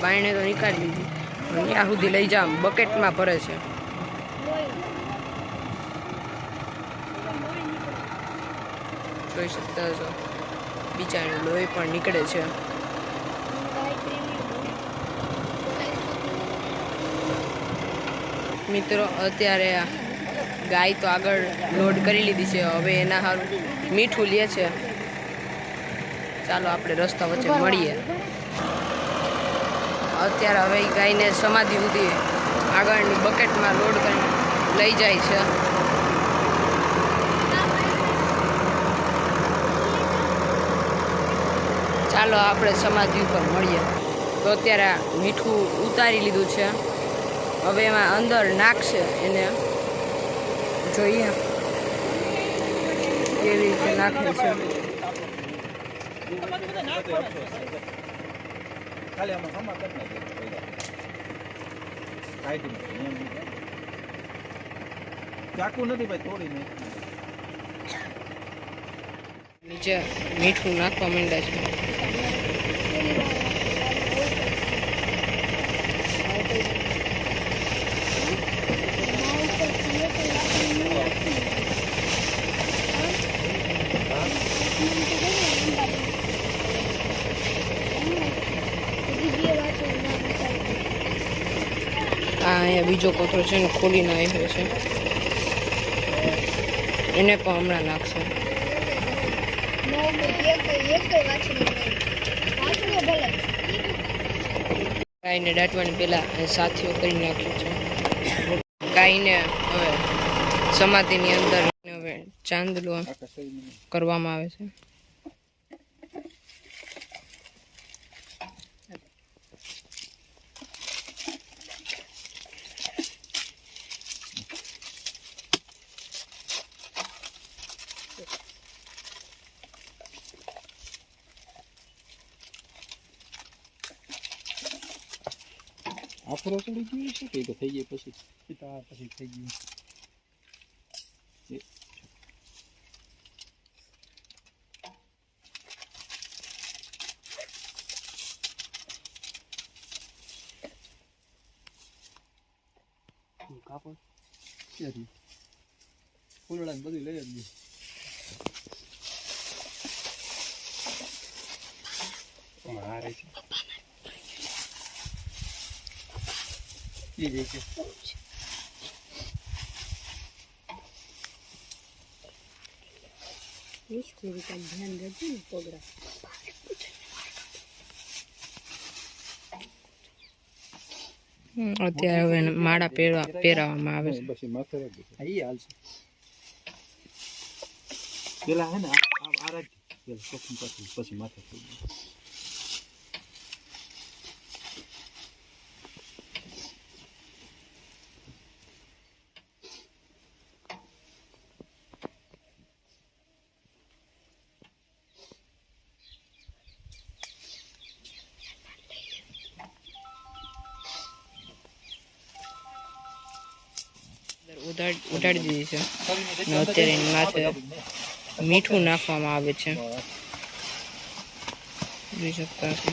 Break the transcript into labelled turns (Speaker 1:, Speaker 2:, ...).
Speaker 1: બાયણે તો નીકાળી દીધી, ત્યાં સુધી લઈ જાવ બકેટમાં ભરે છે. જોઈ શકતા છો બિચારીનું લોહી પણ નીકળે છે. મિત્રો અત્યારે ગાય તો આગળ લોડ કરી લીધી છે, હવે એના હારું મીઠું લે છે. ચાલો આપણે રસ્તા વચ્ચે મળીએ. અત્યારે હવે ગાયને સમાધિ સુધી આગળની બકેટમાં લોડ કરીને લઈ જાય છે. ચાલો આપણે સમાધિ ઉપર મળીએ. તો અત્યારે મીઠું ઉતારી લીધું છે, હવે એમાં અંદર નાખશે. એને જોઈએ કેવી રીતે નાખે છે. નીચે મીઠું નાખવા માંડે છે. અહીંયા બીજો કોથળો છે ને ખોલીને આવ્યો છે, એને પણ હમણાં નાખશે. ગાયને દાટવાની પહેલા સાથીઓ કરી નાખ્યું છે. ગાયને હવે સમાધિની અંદર હવે ચાંદલો કરવામાં આવે છે.
Speaker 2: આફરો ચડી ગયો છે કે થઈ જાય પછી પિતા પછી થઈ ગયું. કાપડ ફૂલડા ને બધું લઈ જ મારે છે.
Speaker 1: ધ્યાન રાખજો ને પગડા. અત્યારે હવે માળા પહેરાવવામાં આવે છે.
Speaker 2: પછી માથે રાખી હાલશે. પેલા હે ને આ રાખી પછી માથે થઈ ગયું.
Speaker 1: ઉડાડી દીધી છે. અત્યારે એની માથે મીઠું નાખવામાં આવે છે, જોઈ શકતા છો.